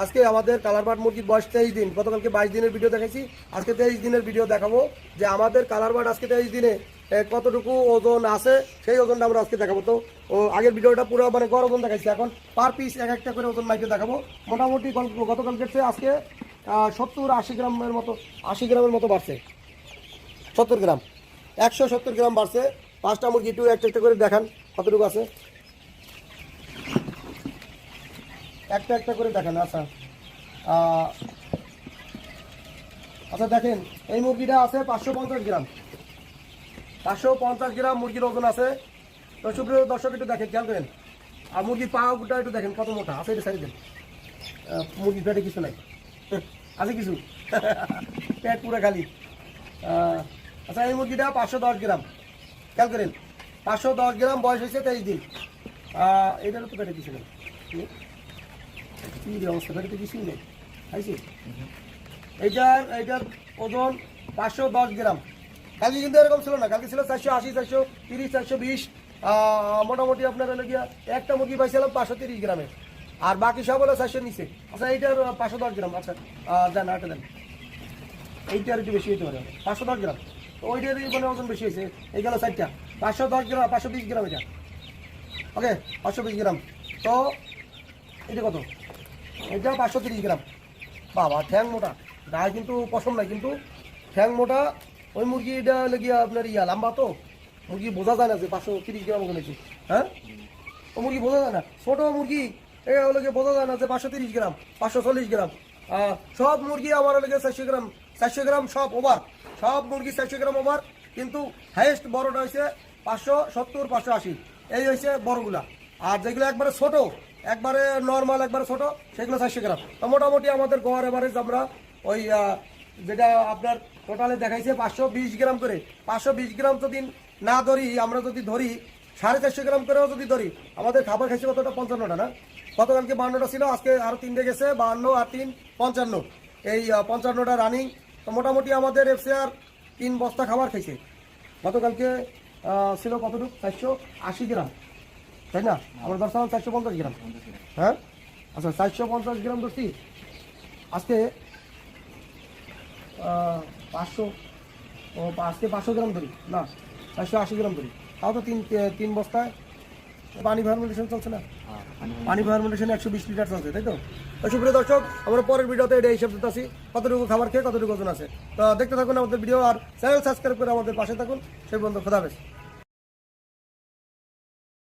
আজকে আমাদের কালারবার্ড মুরগির বয়স 23 দিন। গতকালকে 22 দিনের ভিডিও দেখাইছি, আজকে 23 দিনের ভিডিও দেখাবো যে আমাদের কালারবার্ড আজকে 23 দিনে কতটুকু ওজন আছে, সেই ওজনটা আমরা আজকে দেখাবো। তো আগের ভিডিওটা পুরো মানে গড় ওজন দেখাইছি, এখন পার পিস এক একটা করে ওজন মাইকে দেখাবো। মোটামুটি গতকালকে চেয়ে আজকে 70-80 গ্রামের মতো 80 গ্রামের মতো বাড়ছে। 70 গ্রাম 170 গ্রাম বাড়ছে। 5টা মুরগি একটু একটা একটা করে দেখান কতটুকু আছে, একটা একটা করে দেখান। আচ্ছা আচ্ছা দেখেন, এই মুরগিটা আছে 550 গ্রাম। 550 গ্রাম মুরগির ওজন আছে। তো সুপ্রিয় দর্শক একটু দেখেন, খেয়াল করেন। আর মুরগির পাটা একটু দেখেন কত মোটা আছে, এটা সাইড দেন। মুরগির পেটে কিছু নাই, আছে কিছু পেট পুরো খালি। আচ্ছা এই মুরগিটা 510 গ্রাম, খেয়াল করেন। 510 গ্রাম, বয়স হয়েছে 23 দিন। এটারও তো পেটে কিছু নেই, কি অবস্থা, পেটে তো কিছুই নেই, খাইছি। এইটার ওজন 510 গ্রাম। কালকে কিন্তু এরকম ছিল না, কালকে ছিল 480, 430, 420। মোটামুটি আপনার হলে গিয়া একটা মুরগি পাইছিলাম 530 গ্রামের, আর বাকি সব হলো 400 নিচে। আচ্ছা এইটার 510 গ্রাম। আচ্ছা দেন আটা দেন, এইটার একটু বেশি হতে পারে 510 গ্রাম। তো ওইটারই মানে ওজন বেশি হয়েছে। এই গেল 4টা 510 গ্রাম, 520 গ্রাম এটা। ওকে 520 গ্রাম। তো এটা কত? এটা 530 গ্রাম। বাবা ঠ্যাং মোটা, গায়ে কিন্তু পশম নাই, কিন্তু ঠ্যাং মোটা। ওই মুরগিটা লেগে আপনার লম্বা, তো মুরগি বোঝা যায় না যে 530 গ্রাম ওজনেছি। হ্যাঁ, ও মুরগি বোঝা যায় না, ছোটো মুরগি ওগুলোকে বোঝা যায় না যে 530 গ্রাম, 540 গ্রাম। সব মুরগি আমার লেগে 400 গ্রাম, 400 গ্রাম সব ওভার। সব মুরগি 400 গ্রাম ওভার, কিন্তু হাইয়েস্ট বড়টা হয়েছে 570, 580। এই হয়েছে বড়গুলা। আর যেগুলো একবারে ছোট, একবারে নর্মাল, একবারে ছোট, সেগুলো 400 গ্রাম। তো মোটামুটি আমাদের গড় এভারেজ আমরা ওই যেটা আপনার টোটালে দেখাইছে 520 গ্রাম করে। 520 গ্রাম যদি না ধরি, আমরা যদি ধরি 450 গ্রাম করেও যদি ধরি, আমাদের খাবার খাইছে কতটা? 55টা না? গতকালকে 52টা ছিল, আজকে আরও 3টে গেছে, 52 আর 3 55। এই 55টা রানিং। তো মোটামুটি আমাদের এফসিআর 3 বস্তা খাবার খাইছে। গতকালকে ছিল কতটুকু? 480 গ্রাম, তাই না? আমরা ধরছিলাম 450 গ্রাম। হ্যাঁ, আচ্ছা 450 গ্রাম ধরছি। আজকে 500, আজকে 500 গ্রাম ধরি না, 480 গ্রাম ধরি। তাও তো তিন বস্তায় পানি ফার্মেন্টেশন চলছে না? পানি ফার্মেন্টেশন 120 লিটার চলছে, তাই তো? সুপ্রিয় দর্শক, আমরা পরের ভিডিওতে এটা হিসাব দিতেছি কতটুকু খাবার খেয়ে কতটুকু ওজন আছে। তো দেখতে থাকুন আমাদের ভিডিও, আর চ্যানেল সাবস্ক্রাইব করে আমাদের পাশে থাকুন। সেই পর্যন্ত খোদা হাফেজ।